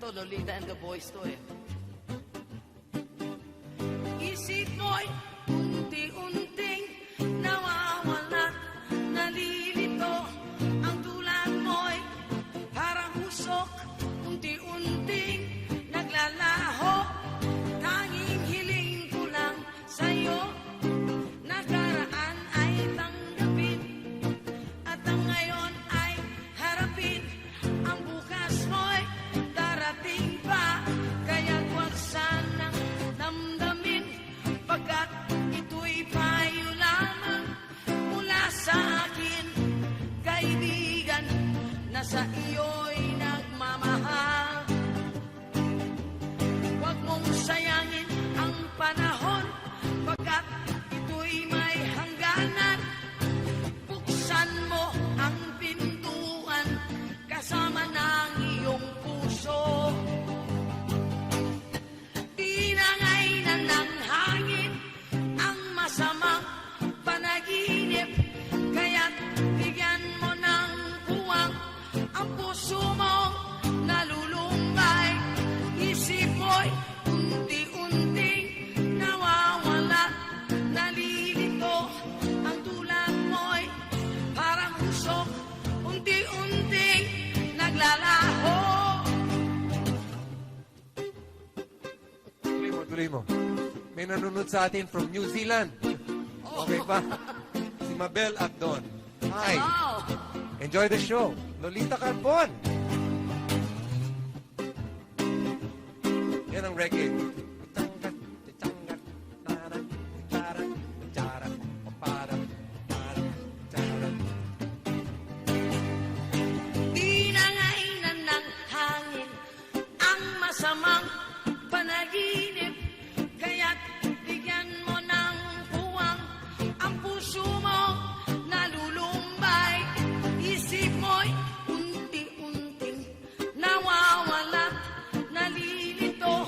to, Lolita and the Boys to eh. Isip mo'y unti-unting nawawala, nalilito. Ang tulad mo'y parang usok, unti-unting naglalaho. Tanging hiling ko lang sa'yo, nakaraan ay tanggapin, at ang ngayon ay harapin. Ang bukas mo'y darating pa, kaya't huwag sanang damdamin, pagkat ito'y payo lamang mula sa akin, kaibigan, na sa iyo'y nagmamahal. Huwag mong sayangin ang panahon, pagkat ito'y may hangganan. Buksan mo ang pintuan kasama ng iyong puso. Tinangay ng hangin ang masamang panaginip, kaya't bigyan mo ng puwang ang puso mong nalulumbay. Isip mo'y unti-unting nawawala, nalilito. Ang tulad mo'y parang usok, unti-unting naglalaho. Tuloy mo. May nanonood sa atin from New Zealand. Okay ba? Si Mabel Abdon. Hi. Wow! Enjoy the show. Lolita Carbon. Yan ang reggae. Tinangay ng hangin ang masamang panaginip, kaya't bigyan mo ng puwang ang puso mo nalulumbay. Isip mo'y unti-unting nawawala, nalilito.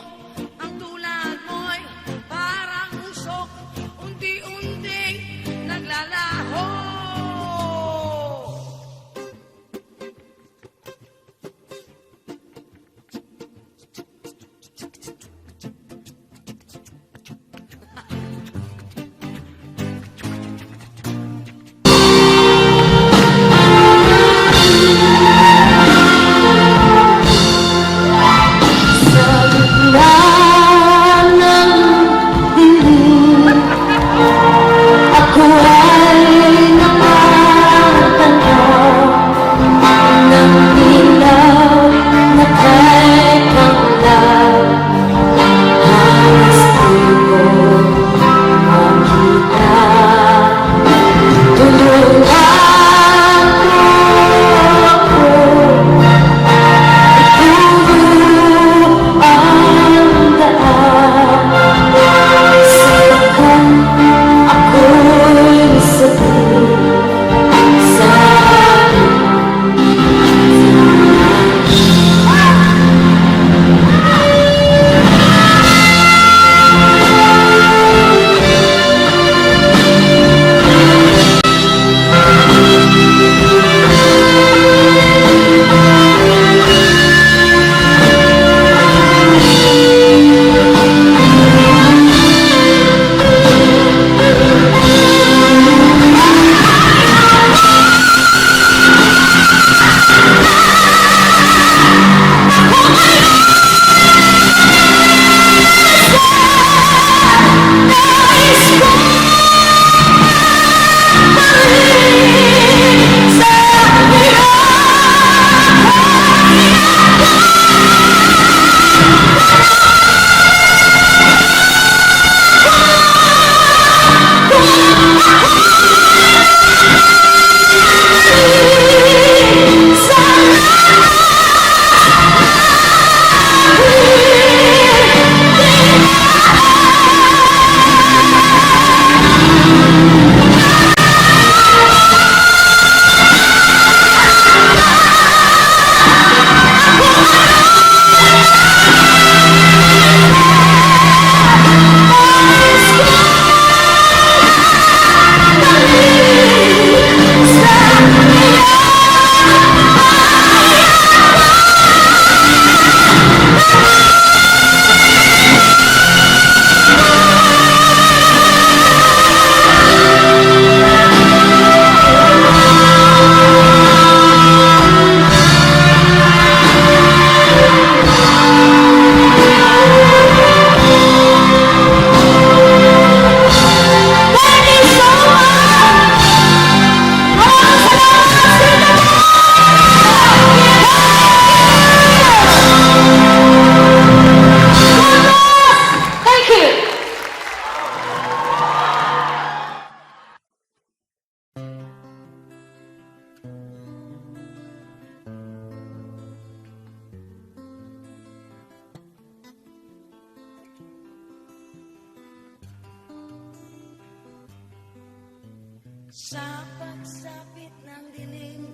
Sa pagsapit ng dilim,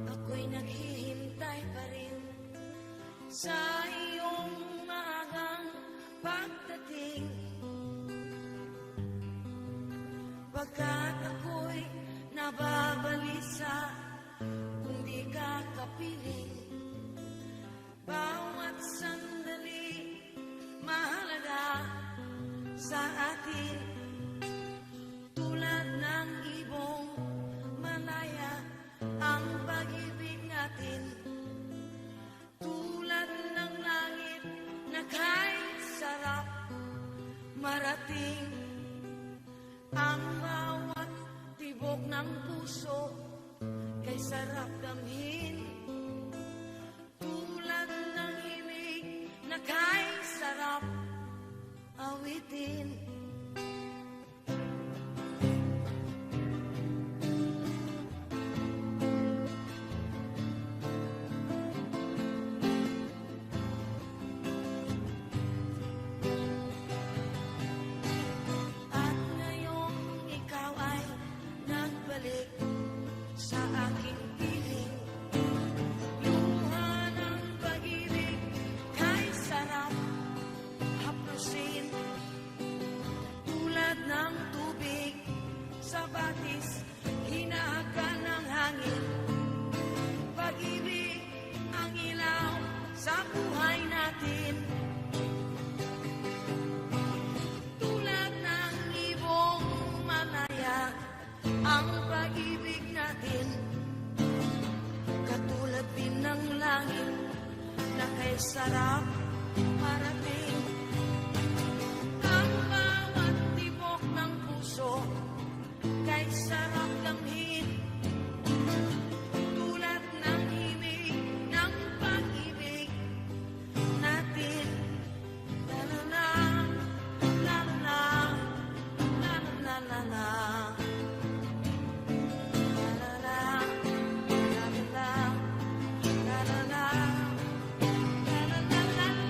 ako'y naghihintay pa rin sa iyong maagang pagdating. Pagkat ako'y nababalisa kung di ka kapiling. Bawat sandali mahalaga sa atin. Tulad ng ibong malaya ang pag-ibig natin. Tulad ng langit na kahit sarap marating. Ang bawat tibok ng puso kay sarap damhin. Tulad ng himig na kahit sarap awitin. At ngayong ikaw ay nagbalik sa aking piling. Luha ng pag-ibig kay sarap haplusin. Tulad ng tubig sa batis, hinahaga ng hangin. Pag-ibig ang ilaw sa buhay natin. Tulad ng ibong malaya ang pag-ibig natin. Katulad din ng langit na kay sarap marating. Ang bawat tibok ng puso kay sarap damhin. Tulad ng himig ng pag-ibig natin. La la la, la la la, la la la. La la la, la la la, la la la, la la la la.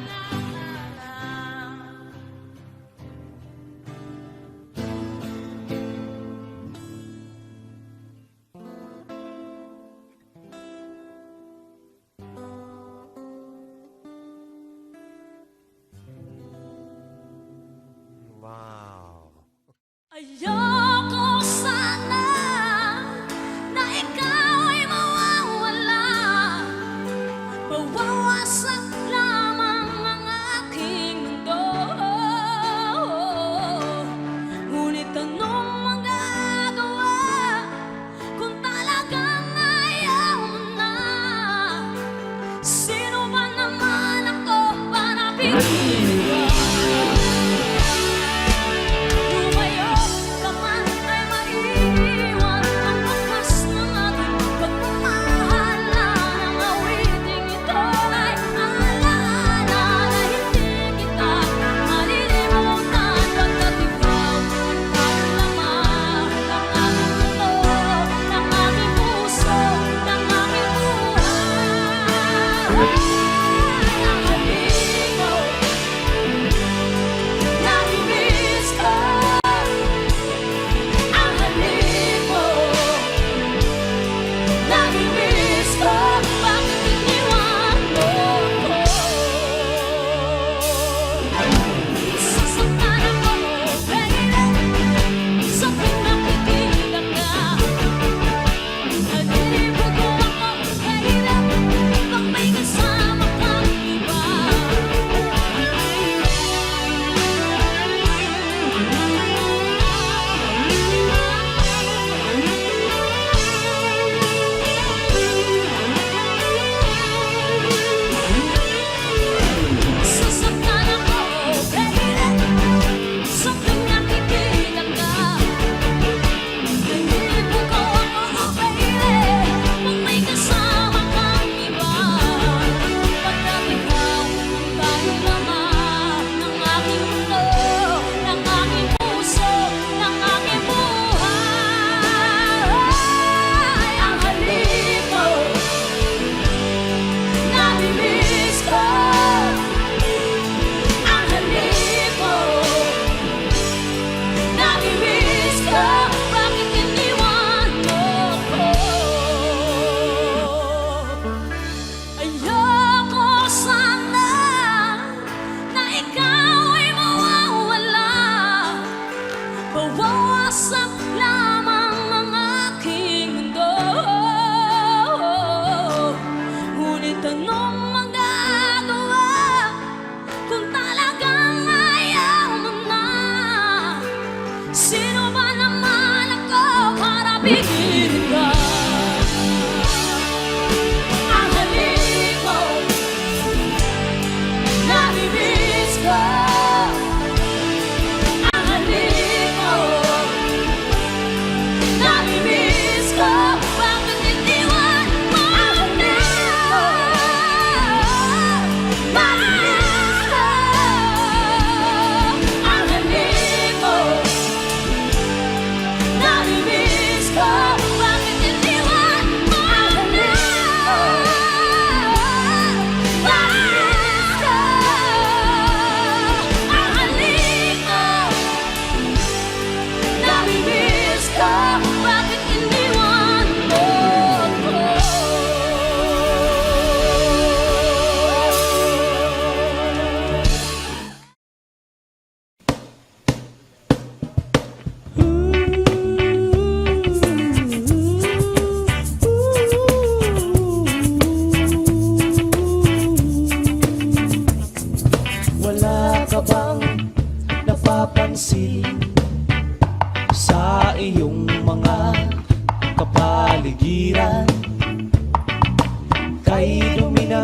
Kay dumina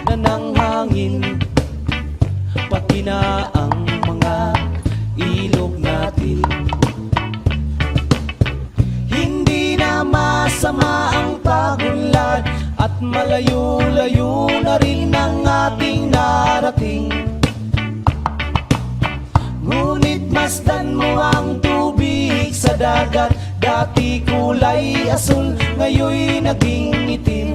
na ng hangin, pati na ang mga ilog natin. Hindi na masama ang pagunlad, at malayo-layo na rin ang ating narating. Ngunit masdan mo ang tubig sa dagat, dati kulay asul, ngayon naging itim.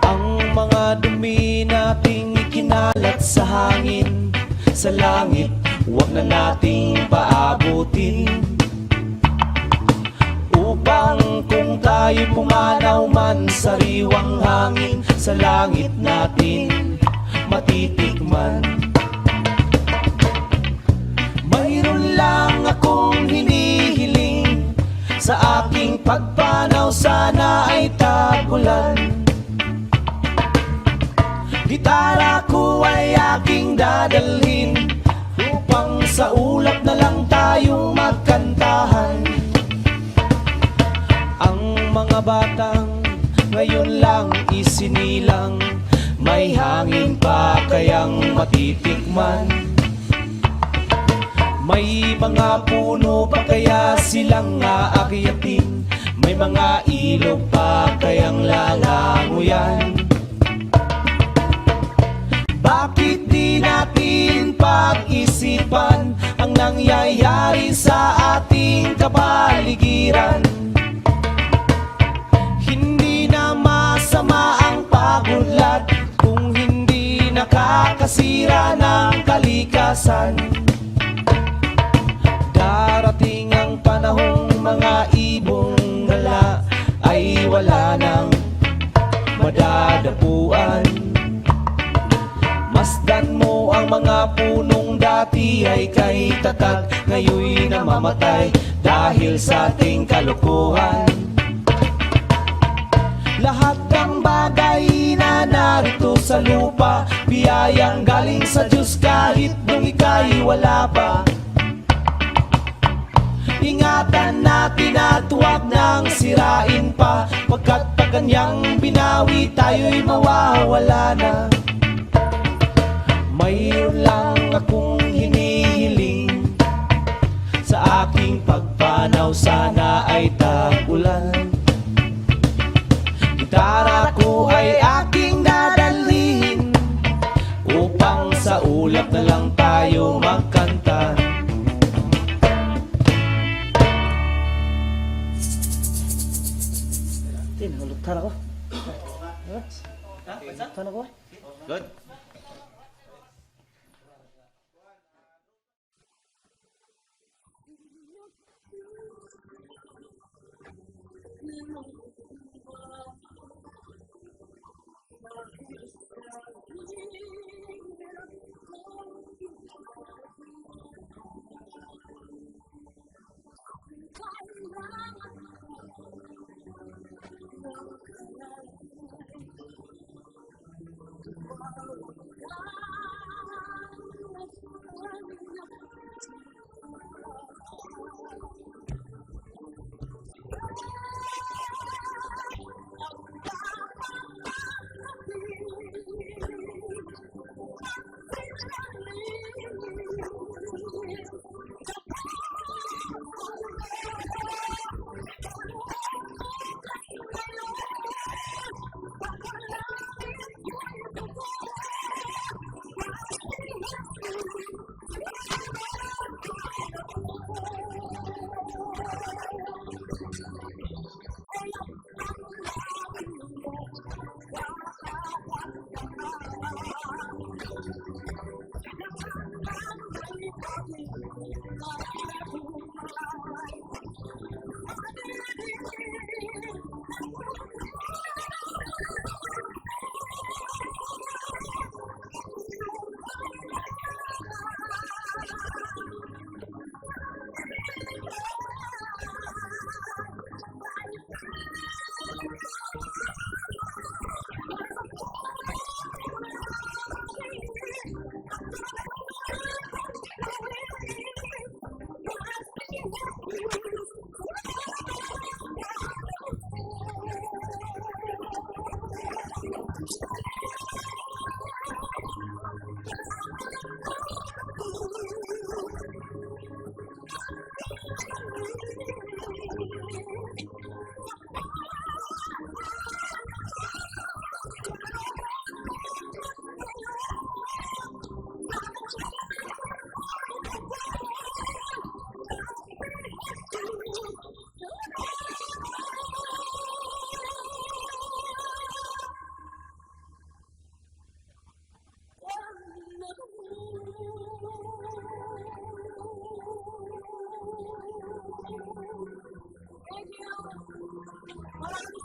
Ang mga dumi nating ikinalat sa hangin, sa langit huwag na nating paabutin. Upang kung tayo pumanaw man, sariwang hangin sa langit natin matitikman. Mayroon lang akong hinihiling, sa aking pagpanaw sana ay tagulan. Gitara ko ay aking dadalhin, upang sa ulap na lang tayong magkantahan. Ang mga batang ngayon lang isinilang, may hangin pa kayang matitikman. May mga puno pa kaya silang aakyatin, may mga ilog pa kayang lalanguyan. Bakit di natin pag-isipan ang nangyayari sa ating kapaligiran? Hindi na masama ang pagunlad kung hindi nakakasira ng kalikasan. Darating ang panahong mga ibong gala ay wala nang madadapuan. Masdan mo ang mga punong dati ay kay tatag, ngayon namamatay dahil sa ating kalukuhan. Lahat ng bagay na narito sa lupa, biyayang galing sa Diyos kahit nung ika'y wala pa. Ingatan natin at huwag nang sirain pa, pagkat pag kanyang binawi tayo'y mawawala na. Mayroon lang akong hinihiling, sa aking pagpanaw sana ay tagulan. Gitara ko ay aking dadalhin, upang sa ulap na lang tayo magkanta. Hulugtan ako. Hulugtan ako. Good.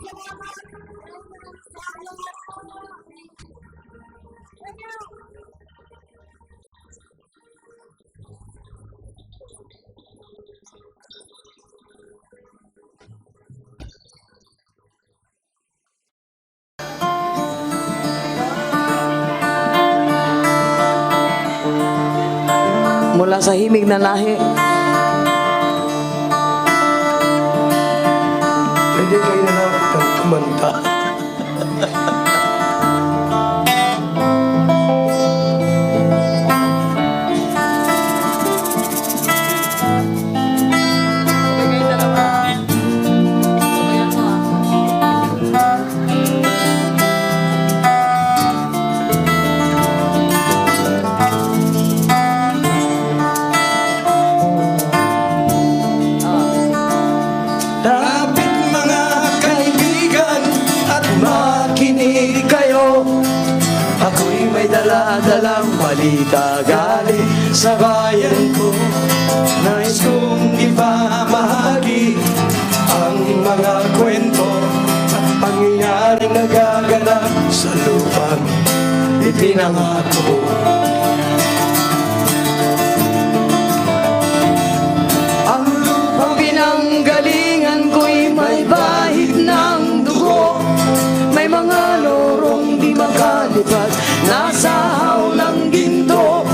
Mula sa himig na lahi. Pwede kayo na lang kumanta. Lapit mga kaibigan at makinig kayo. Ako'y may dala-dalang balita galing sa bayan ko. Nais kong ipamahagi ang mga kwento at pangyayaring nagaganap sa lupang ipinangako. Ang lupang pinanggalingan ko'y may bahid ng dugo. May mga lorong di makalipad, nasa hawlang ginto.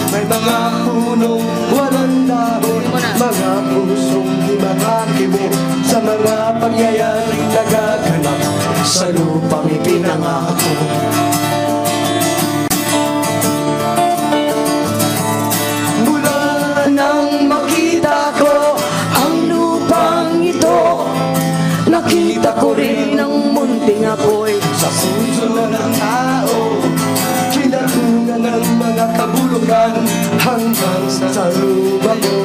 May mga punong walang dahon, mga pusong di makakibo sa mga pangyayaring nagaganap sa lupang ipinangako. Mula nang makita ko ang lupang ito, nakita ko rin ang munting apoy sa puso ng tao. Kinatungan ng mga kabulugan hanggang sa lupa ko.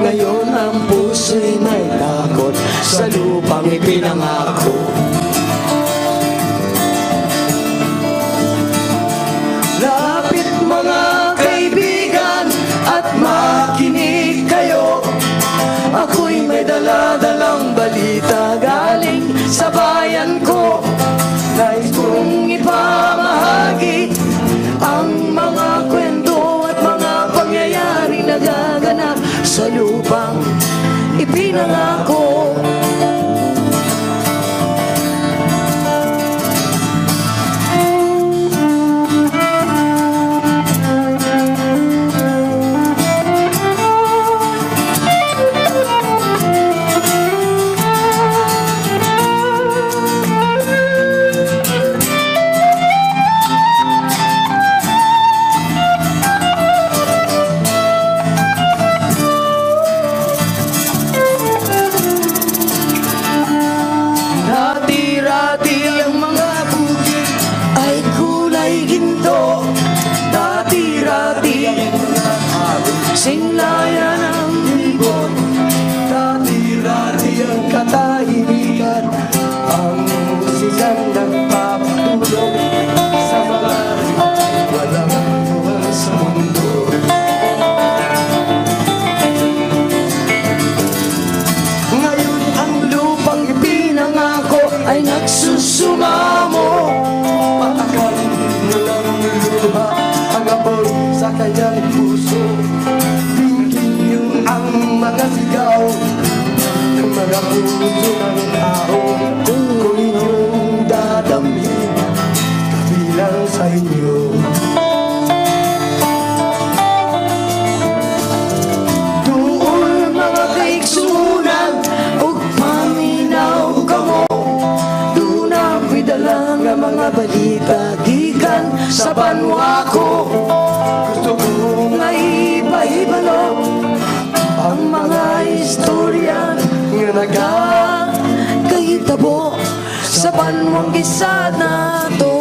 Ngayon ang puso'y may takot sa lupang ipinangako. Lapit mga kaibigan at makinig kayo. Ako'y may dala-dalang balita galing sa bayan ko. Nais kong ipamahagi ang mga kwento at mga pangyayari nagaganap sa lupang ipinangako. Dati-rati ang mga bukid ay kulay ginto. Dati-rati ang mga alon, singlayan ang libon. Dati-rati ang katahimikan, ang musikang nagpapatulog sa mga walang buwan sa mundo. Ngayon ang lupang ipinangako ay nagsusumamo. Patakal mo lang luha ang abot sa kanyang puso. Tingin yung ang mga sigaw ng mga puso ng tao. Kung inyong dadamhin kabilang sa inyo. Doon mga kaiksunan ug paminaw kamo. Doon ako'y dala nga mga balita gikan sa banwa ko. Gusto ko nga ipahibalo ang mga istorya nga nagkahitabo sa banwang gisa na to.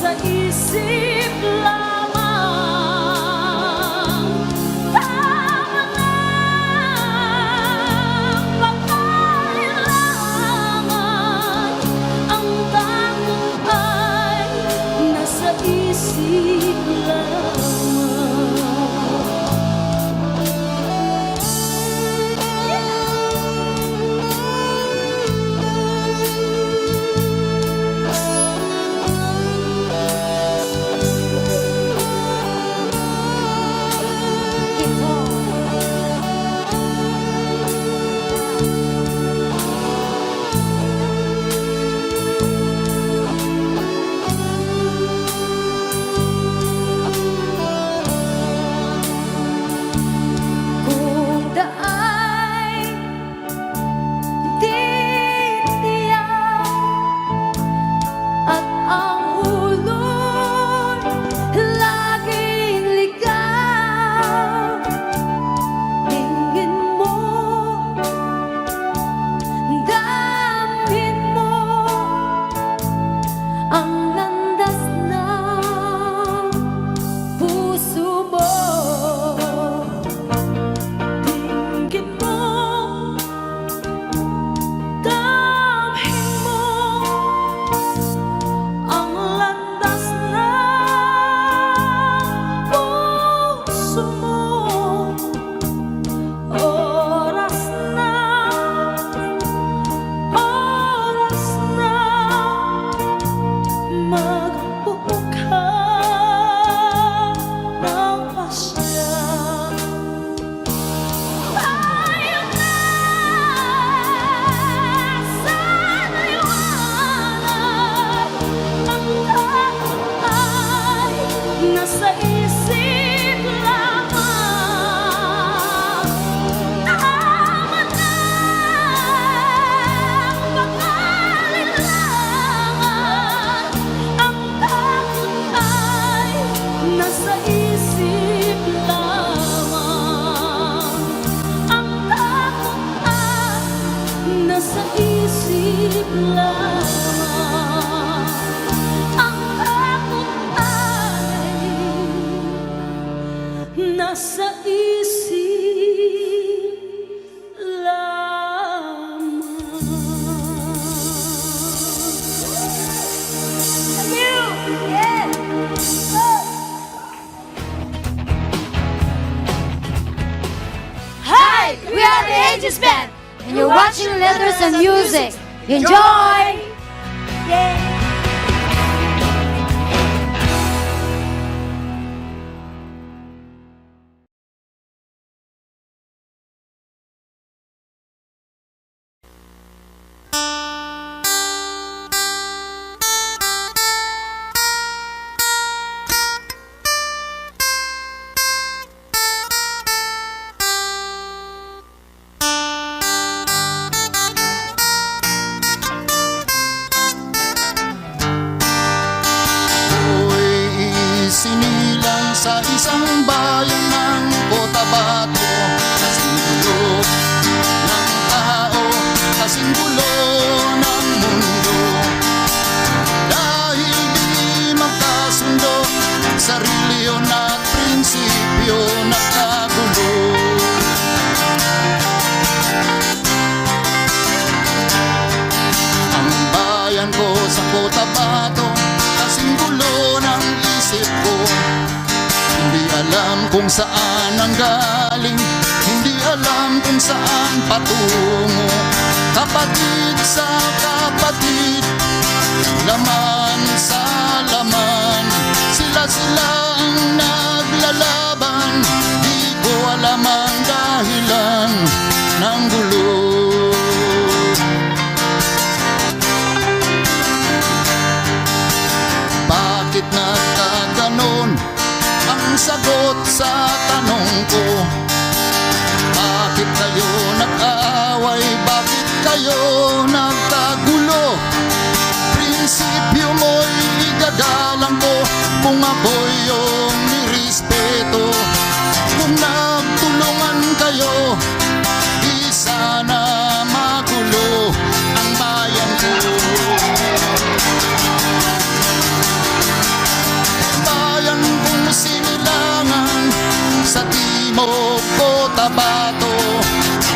nasa isip lamang. Tama na pangailangan, ang takot ay nasa isip kung daay titiyak at ang ulo'y laging ligaw. Tingin mo, damhin mo ang landas ng puso mo. Tingin mo, damhin mo ang landas ng puso mo. Oras na magbuo ka ng pasya. Tayo na sa liwanag, ang takot ay nasa isip lamang. Tama na pangailangan, ang takot ay nasa isip lamang. Ang takot ay nasa isip lamang. Ang takot ay nasa isip lamang. Thank you! Yeah! Hi, we are the Aegis Band, and you're watching Letters and Music. Enjoy! Sinilang sa isang bayan ng Cotabato, kasing gulo ng tao, kasing gulo ng mundo. Dahil di magkasundo, sarili yun at prinsipyo nagkagulo. Ang bayan ko sa Cotabato, kasing gulo ng isip ko. Hindi alam kung saan ang galing, hindi alam kung saan patungo. Kapatid sa kapatid, laman sa laman, sila-silang naglalaban. Di ko alam ang dahilan ng gulo. Bakit nagkaganon ang sagot sa tanong ko? Bakit kayo nag-aaway? Bakit kayo nagkagulo? Prinsipyo mo'y igagalang ko kung ako'y iyong nirespeto. Kung nagtulungan kayo, di sana magulo ang bayan ko. Cotabato.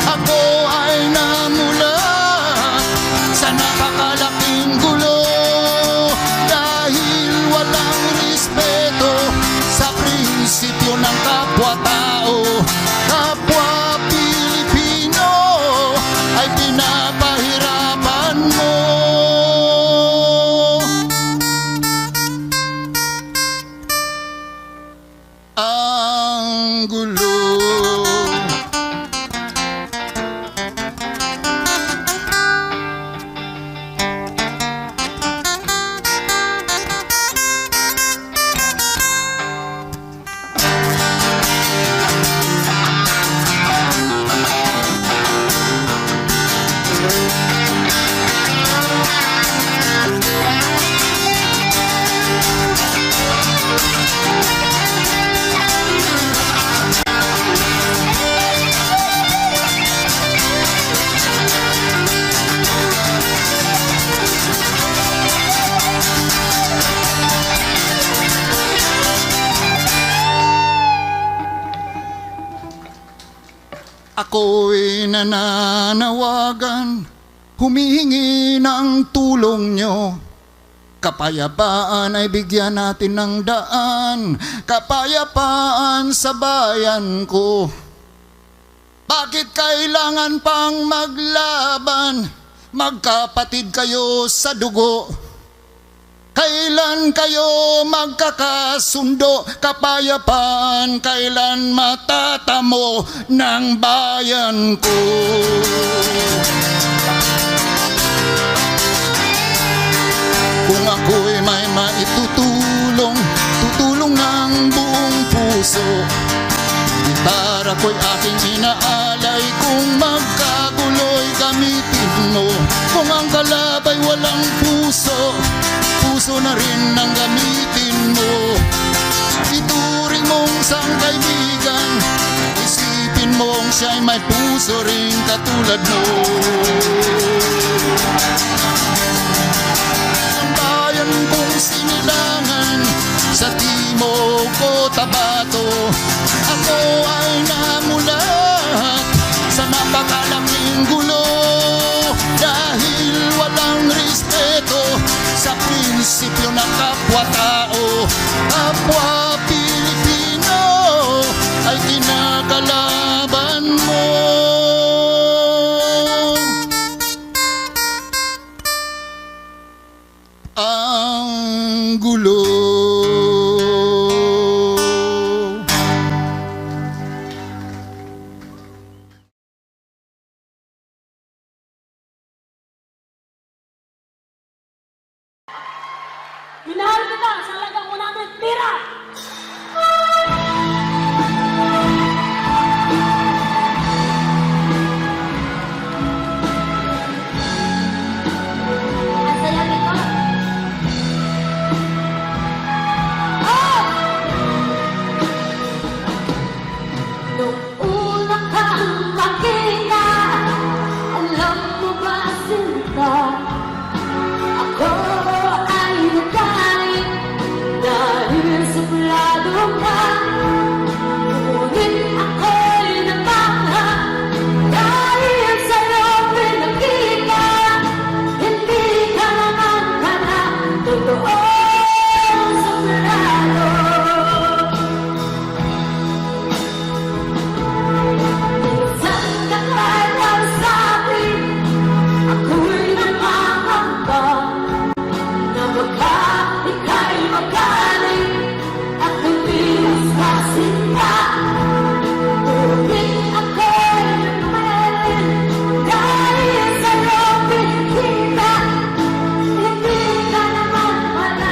Ako ay namulat sa napakalaking gulo dahil walang respeto sa prinsipyo ng kapwa-tao. Kapwa Pilipino ay pinapahirapan mo. Ang gulo. Ako'y nananawagan, humihingi ng tulong nyo. Kapayapaan ay bigyan natin ng daan, kapayapaan sa bayan ko. Bakit kailangan pang maglaban? Magkapatid kayo sa dugo. Kailan kayo magkakasundo? Kapayapaan kailan matatamo ng bayan ko? Kung ako'y may maitutulong, tutulong ng buong puso. Gitara ko'y aking inaalay, kung magkagulo'y gamitin mo. Kung ang kalabay walang puso, puso na rin ang gamitin mo. Ituring mong sang kaibigan, isipin mong siya'y may puso rin katulad mo. Ang bayan kong sinilangan sa Timog Cotabato, ako ay namulat sa napakalaking gulo dahil walang respeto sa prinsipyo ng kapwa-tao. Kapwa Pilipino ay kinakalaban mo. Ang gulo. Minahal kita sa halagang 100 pira! Ang saya nito. Nung una kang makita, alam mo ba sinta? Ako ay nagalit dahil suplado ka. Ngunit ako'y nabangha dahil sa'yo pinakita. Hindi ka naman pala totoo suplado. Minsan nakalaw sa'kin, ako'y namamangha na baka ika'y magaling at lumiwas ka sinta. Ngunit ako'y nagmamalin dahil sa'yo pinakita. Hindi ka naman pala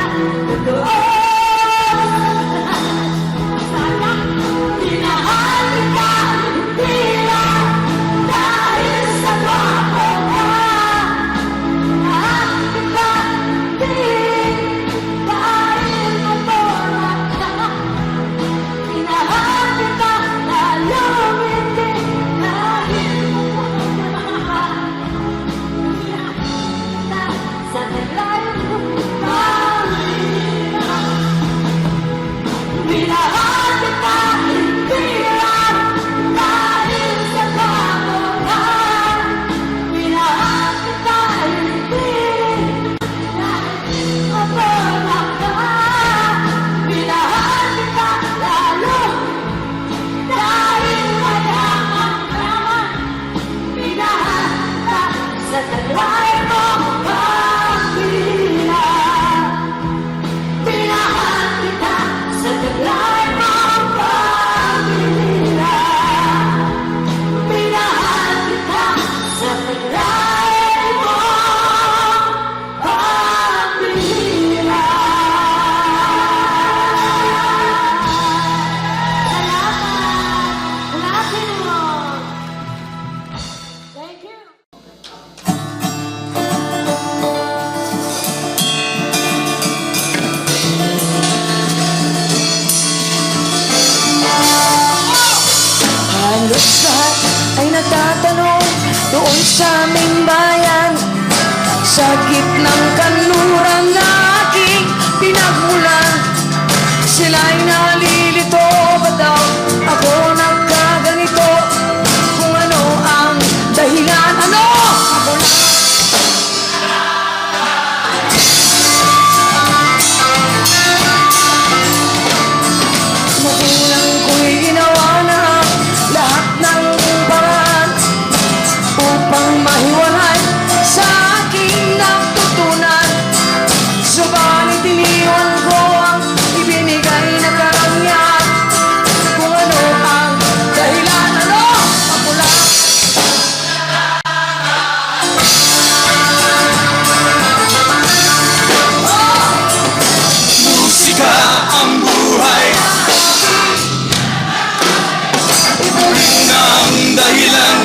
doon sa aming bayan. Sa gitnang kanluran na aking pinagmulan, sila'y nalilito, ba't daw ako nagkaganito? Kung ano ang dahilan, ano? Ako na magulang ko'y ginawa na lahat ng paraan upang mahiwalay sa aking natutunan. Subalit iniwan ko ang ibinigay na karangyaan. Kung ano ang dahilan, ano? Ako lang. Musika ang buhay, ito rin ang dahilan.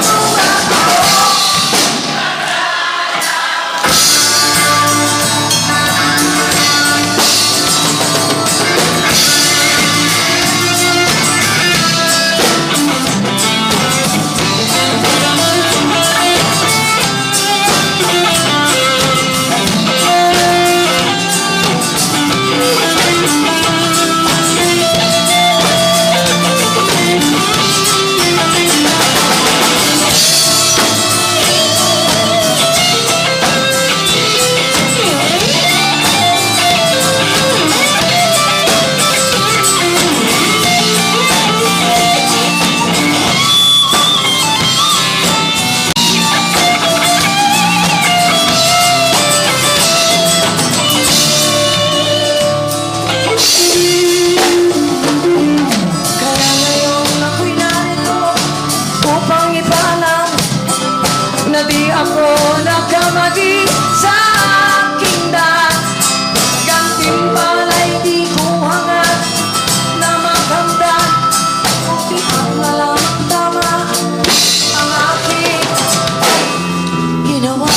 Kaya ngayon ako'y narito upang ipaalam na di ako nagkamali sa aking daan. Gantimpala'y di ko hangad na makamdan, di ang alam tama ang aking ginawa.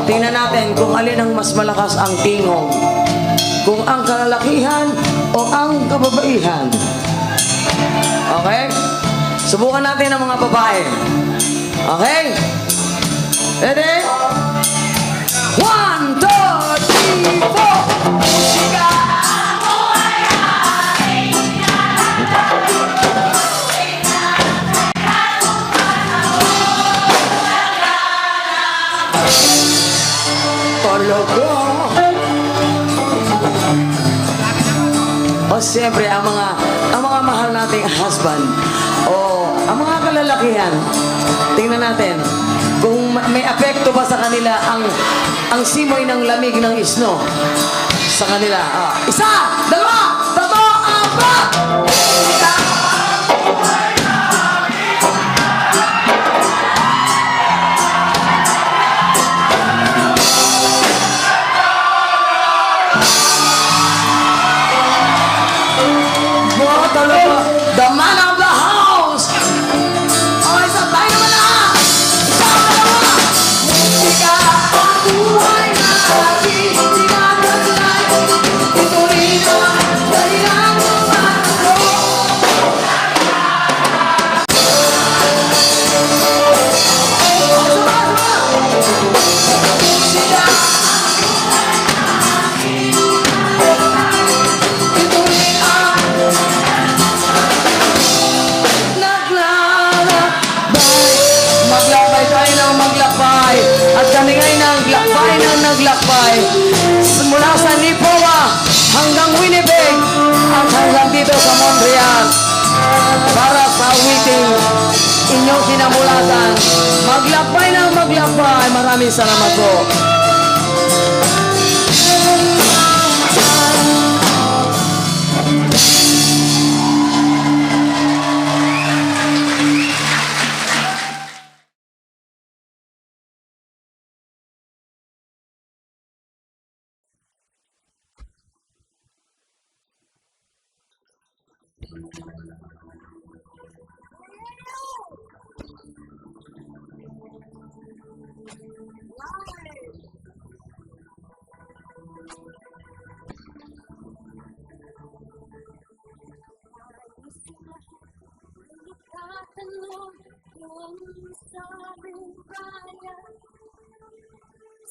Tingnan natin kung alin ang mas malakas ang tingong, kung ang kalalakihan o ang kababaihan. Okay? Subukan natin ang mga babae. Okay? Ready? 1, 2, 3, 4. Musika! Talaga. O siyempre, ang mga mahal nating husband o ang mga kalalakihan, tingnan natin kung may apekto ba sa kanila ang simoy ng lamig ng isno sa kanila. Isa, dalawa, tatlo, apat! Wow, talaga. The man of the house. Okay, sa tayo naman na. Isa, dalawa. Musika ang buhay na aking tinataglay. Ito rin ang dahilan ng ano. Musika. Ito rin ang maglakbay tayo ng maglakbay at kami ngayon naglakbay ng naglakbay mula sa Lipowa hanggang Winnipeg at hanggang dito sa Montreal para sa awiting inyong kinamulatan. Maglakbay ng maglakbay. Maraming salamat po. Kung sa aming bayan,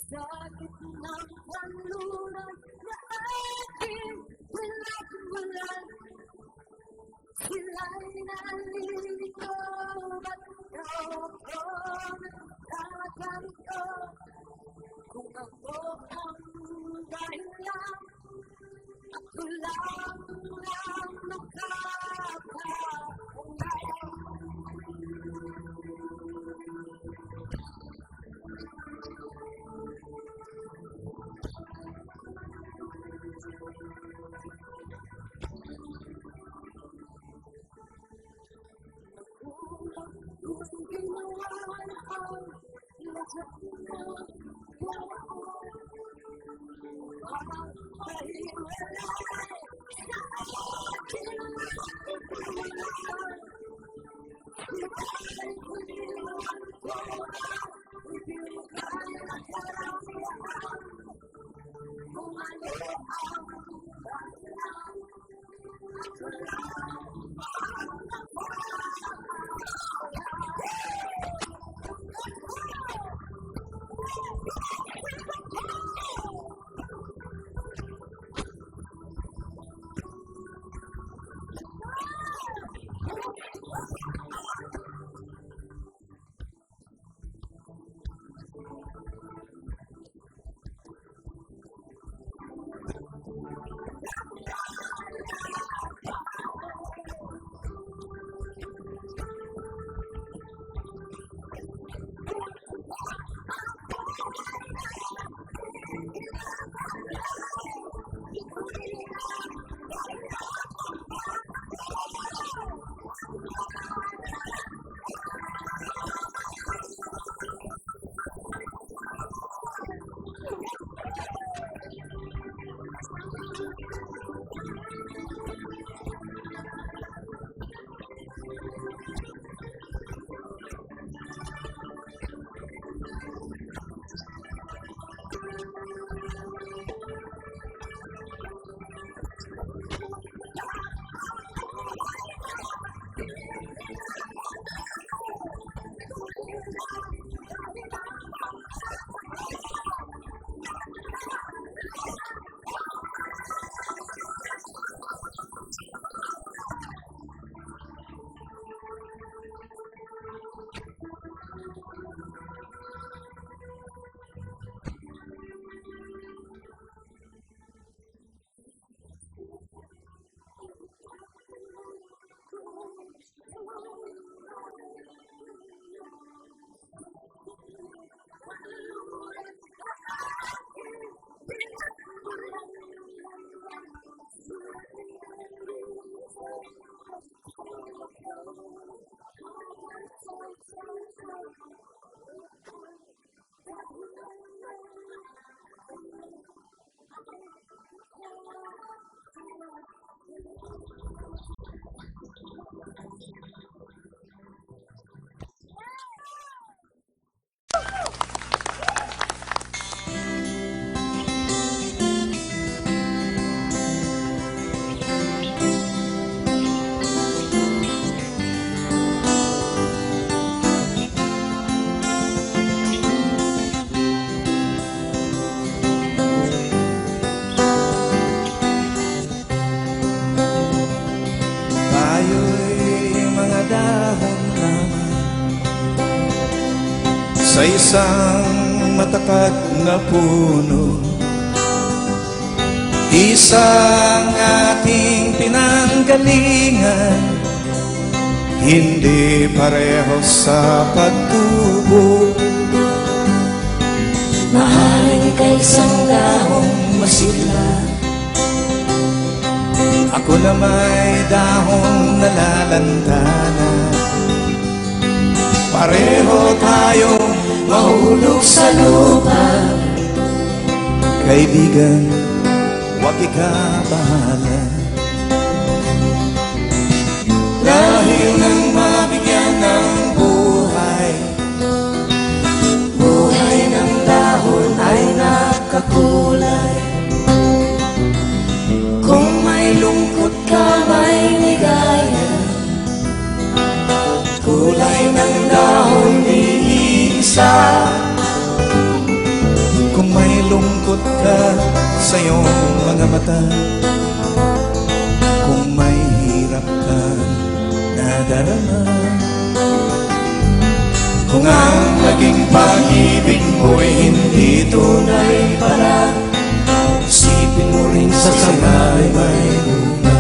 sa gitnang kanluran na aking pinagmulan, sila'y nalilito at ikaw ang nagkaganto. Kung ako ang dahilan, ako lang ang makakaunayan. Sa isang matatag na puno, isang ating pinanggalingan, hindi pareho sa pagtubo. Maaaring ika'y isang dahong masigla, Ako na may dahong nalalantana. Pareho tayong mahulog sa lupa. kaibigan, huwag ikabahala. Dahil nang mabigyan ng buhay, Buhay ng dahon ay nakakulay. Kung may lungkot ka, may ligaya. Kulay ng dahon sa iyong mga mata. Kung may hirap ka nadarama, kung ang naging pag-ibig mo'y hindi tunay pala, isipin mo rin sa sangay may bunga.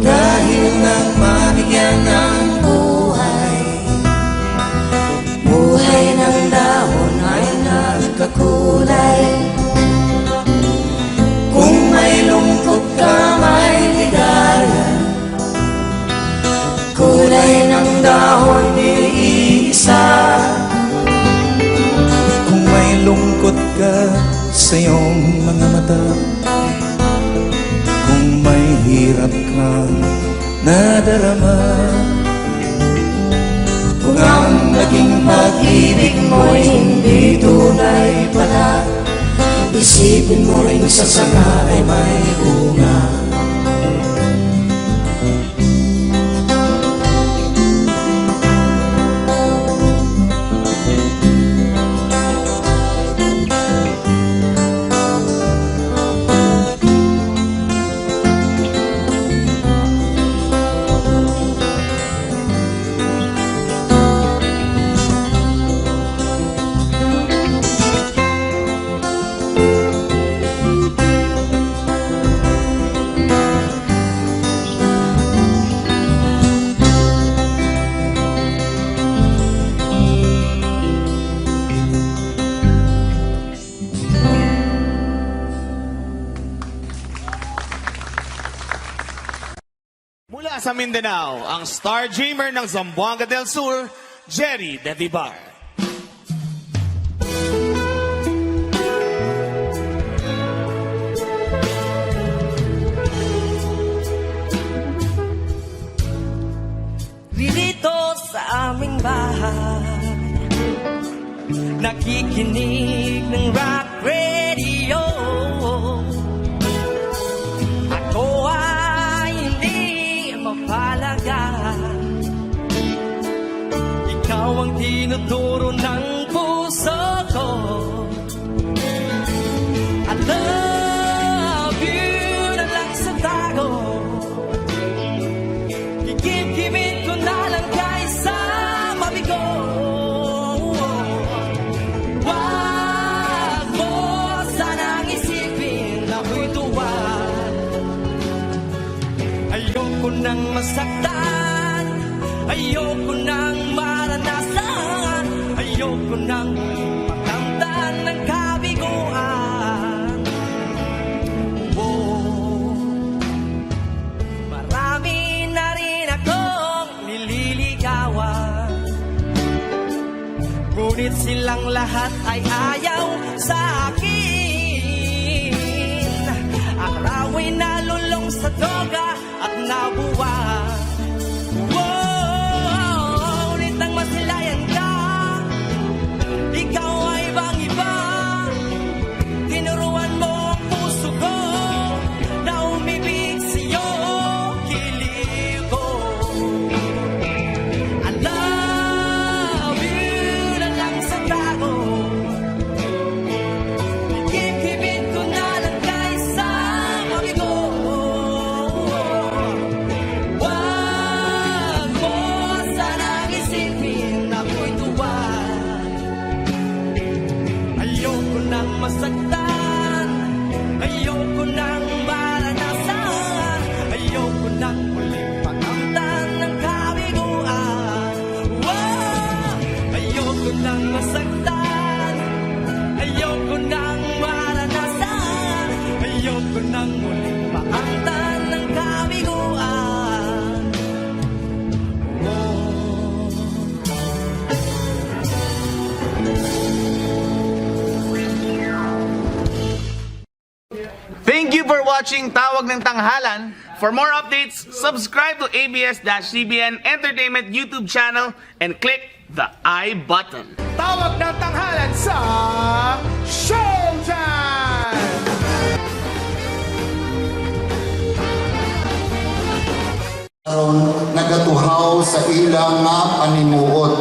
Dahil nang mabigyan ng buhay, buhay ng dahon ay nagkakulay. Kung may lungkot ka, may ligaya, kulay ng dahon di isa. Kung may lungkot ka sa iyong mga mata, kung may hirap kang nadarama, kung ang naging pag-ibig mo'y hindi tunay pala, isipin mo rin sa sanga ay may bunga. Mula sa Mindanao, ang star dreamer ng Zamboanga del Sur, Jerry De Vivar. Dito sa aming bahay, nakikinig ng rock radio. Ako ay hindi mapalaga, ikaw ang tinuturo ng puso ko. I love you na lang sa tago, kikimkimin ko na lang kaysa mabigo. Wag mo sanang isipin na ako'y tuwad, ayoko nang masaktan, ayoko nang maranasan, ayoko nang makamtan ng kabiguan. Oh, marami na rin akong nililigawan, ngunit silang lahat ay ayaw sa akin. Ang raway nalulong sa droga at nabuwag. Wow, ngunit nang masilayan ka, ikaw ay bang iba. Tinuruan mo ang puso ko na umibig sa'yo, kilig ko. I love you na lang sa tago, kikimkimin ko na lang kaysa mabigo. Wag mo sanang isipin na ako'y tuwad, ayoko nang masaktan, ayoko nang maranasan, ayoko nang muling makamtan ng kabiguan. Ayoko nang masaktan, ayoko nang maranasan, ayoko nang muling makamtan ng kabiguan. Thank you for watching Tawag ng Tanghalan. For more updates, subscribe to ABS-CBN Entertainment YouTube channel and click the I button. Tawag ng tanghalan sa Showtime! Aron nagatuhaw sa ilang nga panimuot.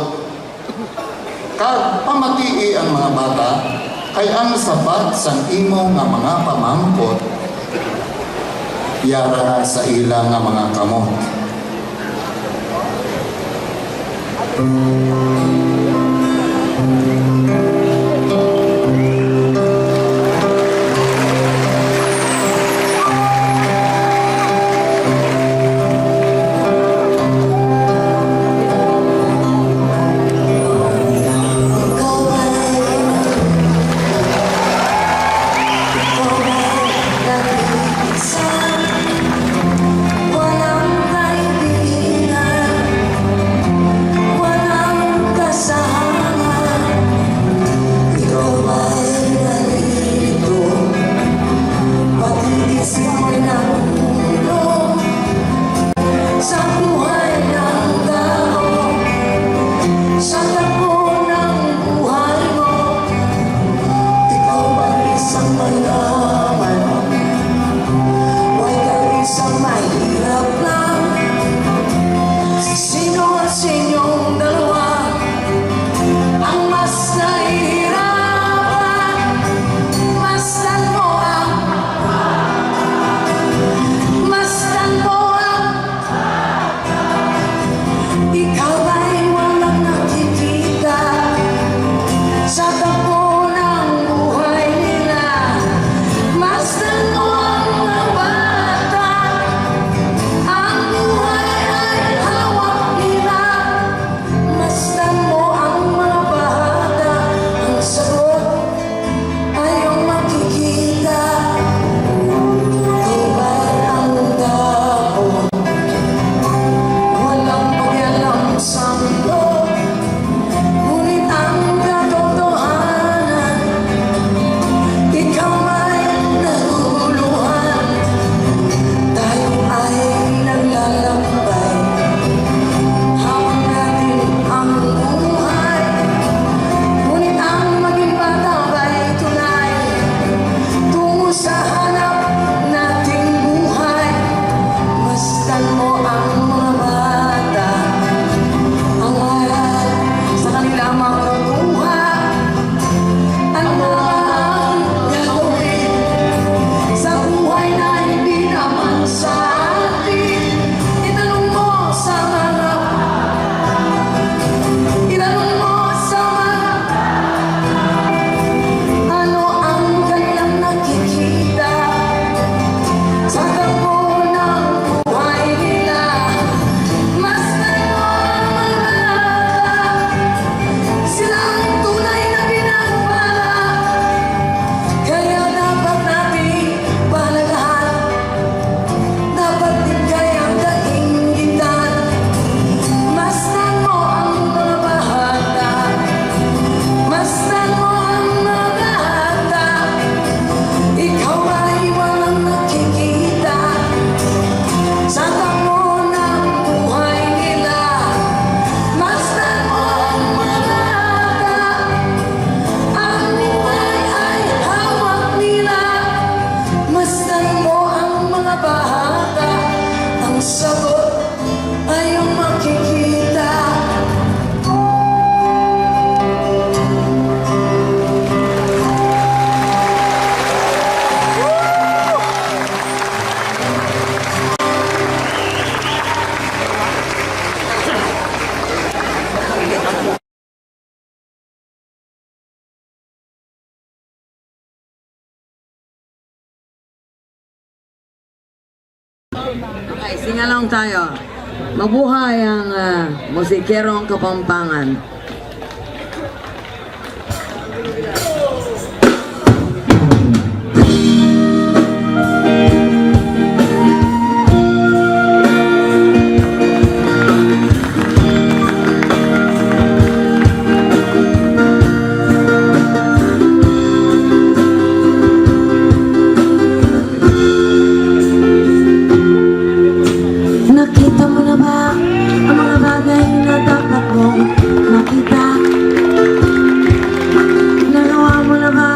Kag pamatii ang mga bata, kay ang sabat sang imo nga mga pamangkot, yara sa ilang nga mga kamot. Walang kaibigan, walang Okay, singalong tayo. Mabuhay ang musikerong Kapampangan. ba ang mga bagay na dapat mong makita? Nagawa mo na ba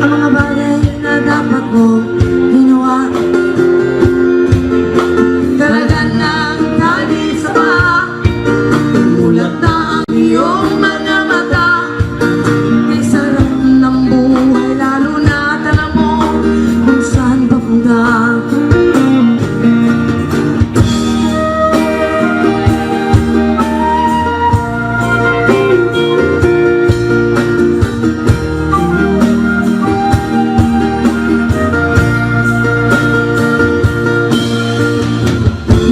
ang mga bagay na dapat mong ginawa? Dalagan ng tali sa paa, mulat na ang iyong mga mata. Kay sarap ng buhay, lalo na alam mo kung saan papunta.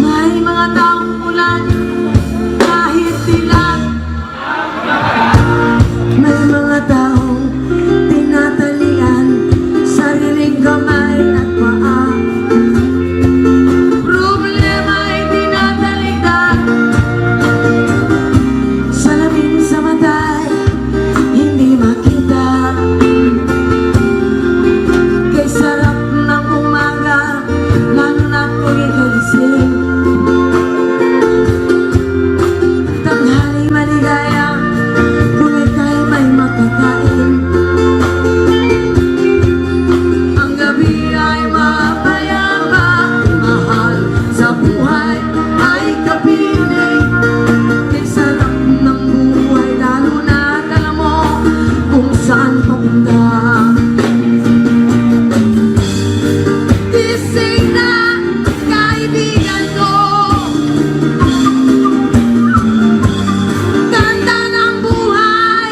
May mga taong ulan kahit dilat. May mga taong tinatalian sariling kamay at paa. Problema ay tinatalikdan, salamin sa mata'y hindi makita. Kay sarap ng umaga, lalo na kung ikagising. Tanghali maligaya kung ika'y may makakain. Ang gabi ay mapayapa, mahal sa buhay ay kapiling. Kay sarap ng buhay, lalo na alam mo kung saan papunta. Gising na, kaibigan ko. Ganda ng buhay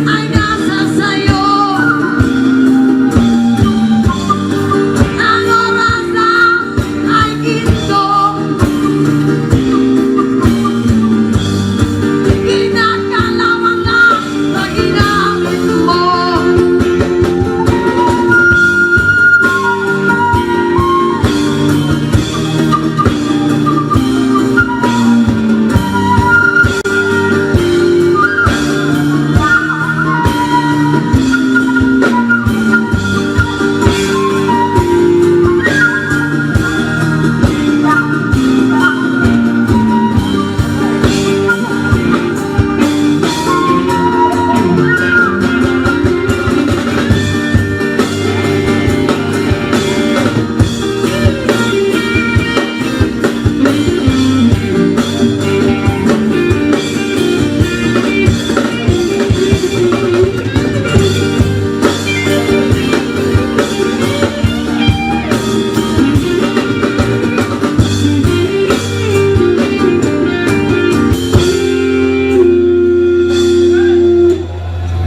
ay nasa sayo. Ang oras na ay ginto. Kinakalawang na sa ginamit mo.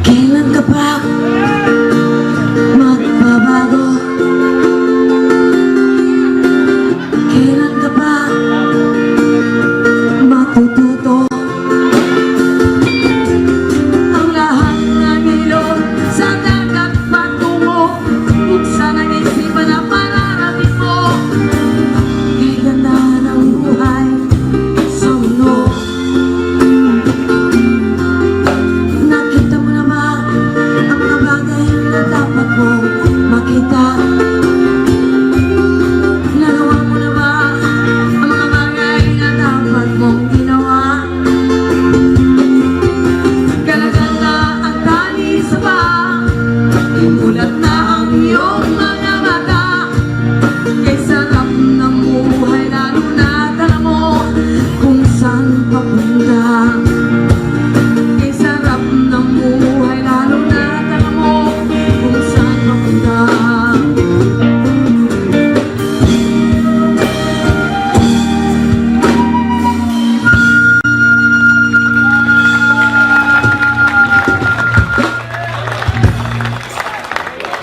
Kailan ka pa magbabago? Kailan ka pa matututo? Ang lahat ng ilog sa dagat patungo, buksan ang isipan na mararating mo. Kay ganda ng buhay sa mundo. Nakita mo na ba ang mga bagay na dapat mong makita? Nagawa mo na ba ang mga bagay na dapat mong ginawa? Galagan na ang tali sa paa, imulat na ang iyong mga mata. Kay sarap ng buhay, lalo na alam mo kung saan papunta. Kay sarap ng buhay, lalo na alam mo kung saan papunta.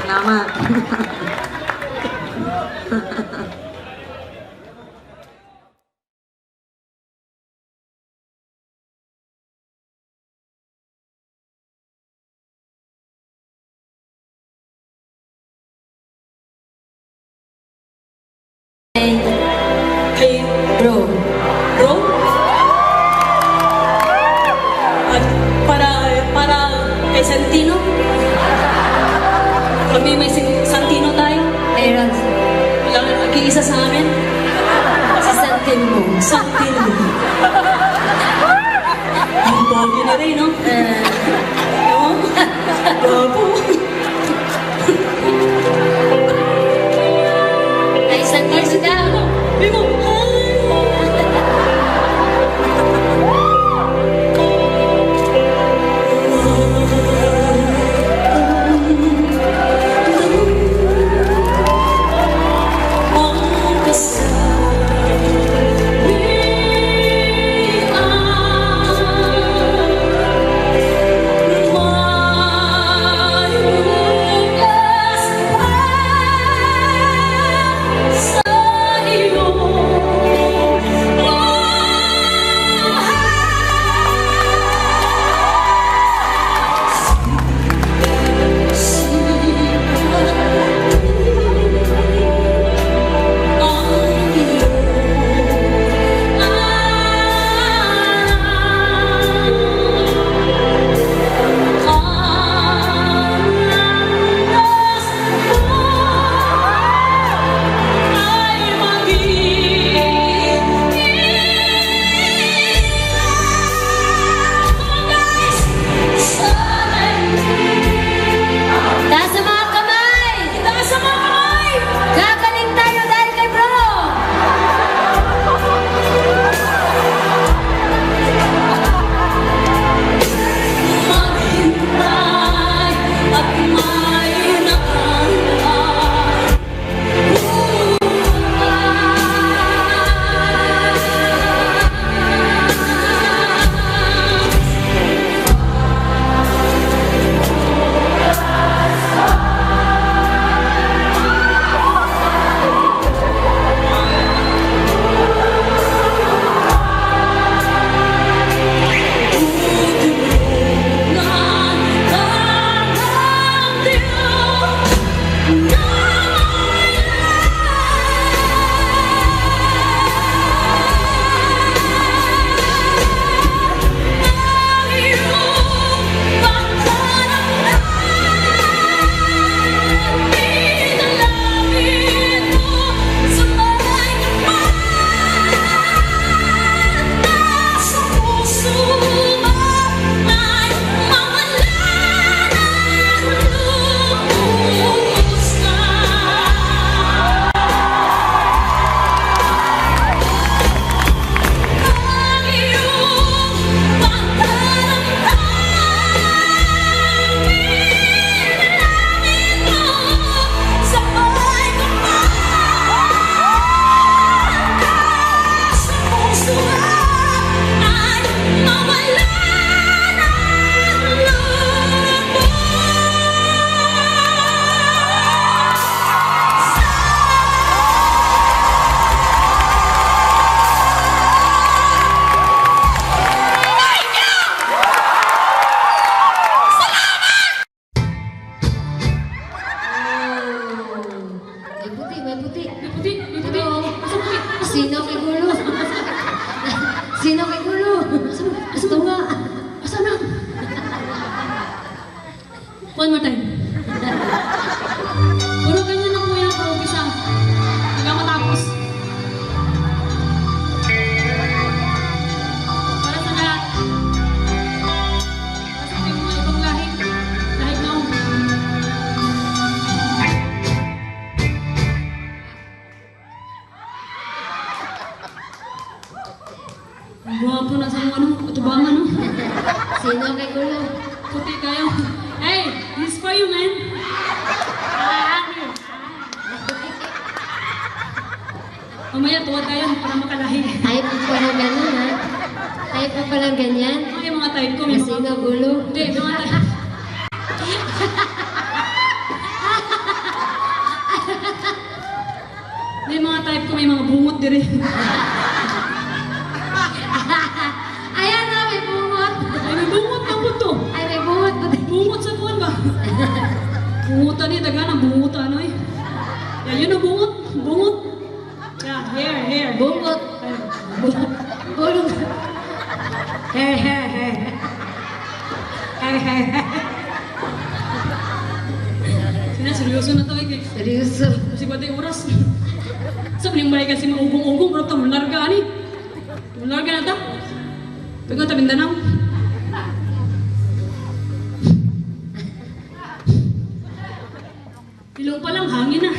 Salamat. Hey, bro. Bro? At para kay Santino? Kami may Santino tayo? Aaron. Wala, nag-iisa sa amin? Si Santino. saktin mo, saktin mo. Ang pogi na rin, no? No? Bravo. Nice and easy daw. Sabi mo, Taas ang mga kamay! taas ang mga kamay! Gagaling tayo dahil kay bro! Maghintay at may nakanggaan. May puti, may puti. Puti, puti. Asa puti? Sino may gulo? Sino may gulo? Ito nga. Asa na? One more time. Puro ganyan lang po yan, puro umpisa. Hanggang matapos. Para sa lahat. Para sa ating mga ibang lahig. Lahig na ako. Ang gwapo na sa mga ano, katubangan, no? Sino may gulo? Puti kayo. Hey, this is for you, man. Mamaya, tuwad tayo para makalahi. Type mo pala ganun, ha? Type mo pala ganyan? Ay, yung mga type ko, may mga... Sino gulo? Hindi, mga type. May mga type ko, may mga bungot din rin. Ayan na, may bungot. Ay, may bungot na po to. Ay, may bungot. Bungot sa buwan ba? Bungutan niya, daga ng bungutan, ano eh. Yan, yun ang bungot. Bungot. Yeah, hair. Bungot. Bulong. Hair. Seryoso na to, eh. Seryoso. Kasi ba tayo oras? Sabi niyang balikan si maugong-ugong, bro, ito, mularga ni. Mularga na ito. Tungkol ta Mindanao. Ilong pa lang, hangin na.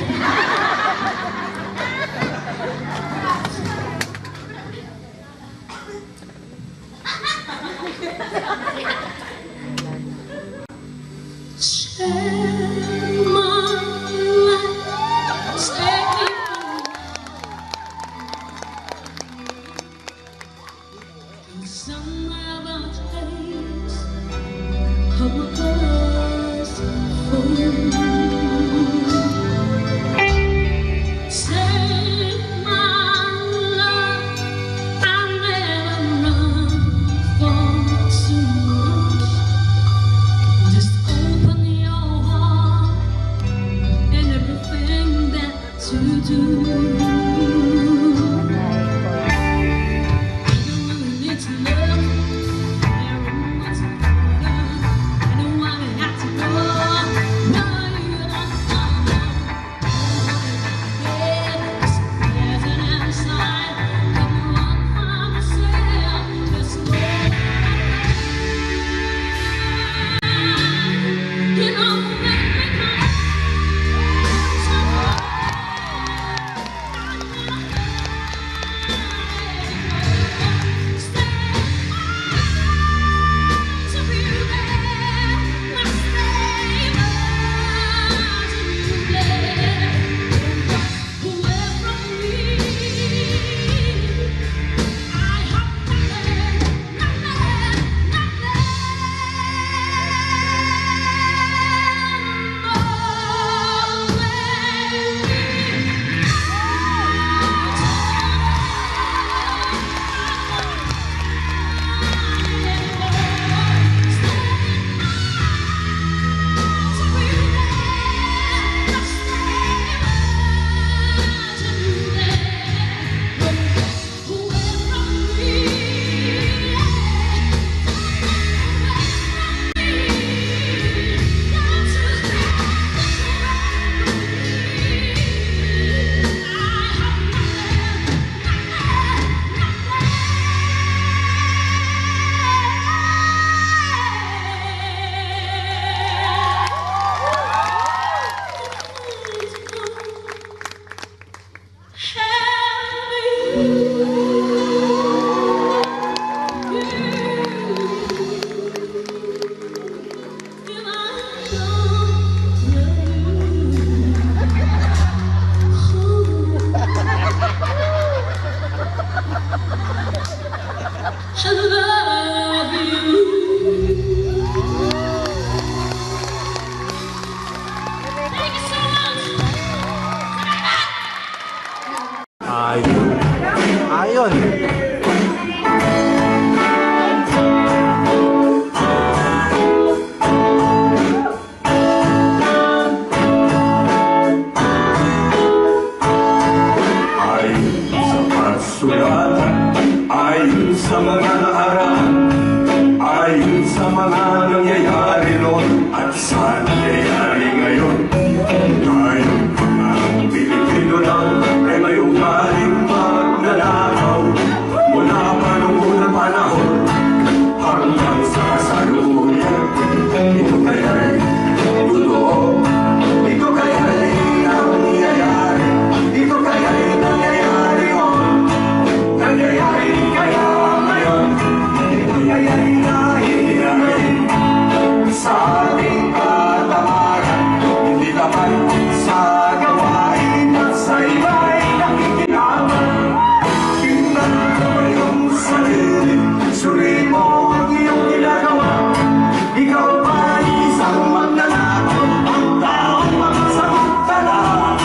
Ayon sa mga nakaraan, ayon sa mga nangyayari noon at sa nangyayari ngayon, tayong mga Pilipino lang ay may ugaling magnanakaw mula pa noong unang panahon hanggang sa kasalukuyan. Ito kaya'y totoo, ito kaya'y nangyayari, ito kaya'y nangyayari nangyayari kaya ngayon, ito kaya'y nangyayari sa ating katamaran, hindi dapat sa gawain at sa iba'y nakikilaman. Tingnan mo yung sarili, suri mo ang iyong ginagawa. Ikaw pa isang magnanakaw, ang taong makasamantala.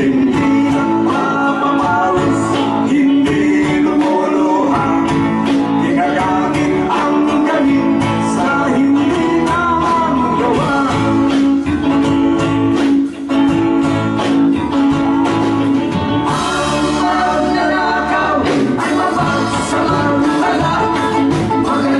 Hindi nagpapamawis, hindi lumuluha, ginagamit ang galing sa hindi naman gawa. Ang magnanakaw ay mapagsamantala, magaling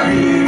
mahirap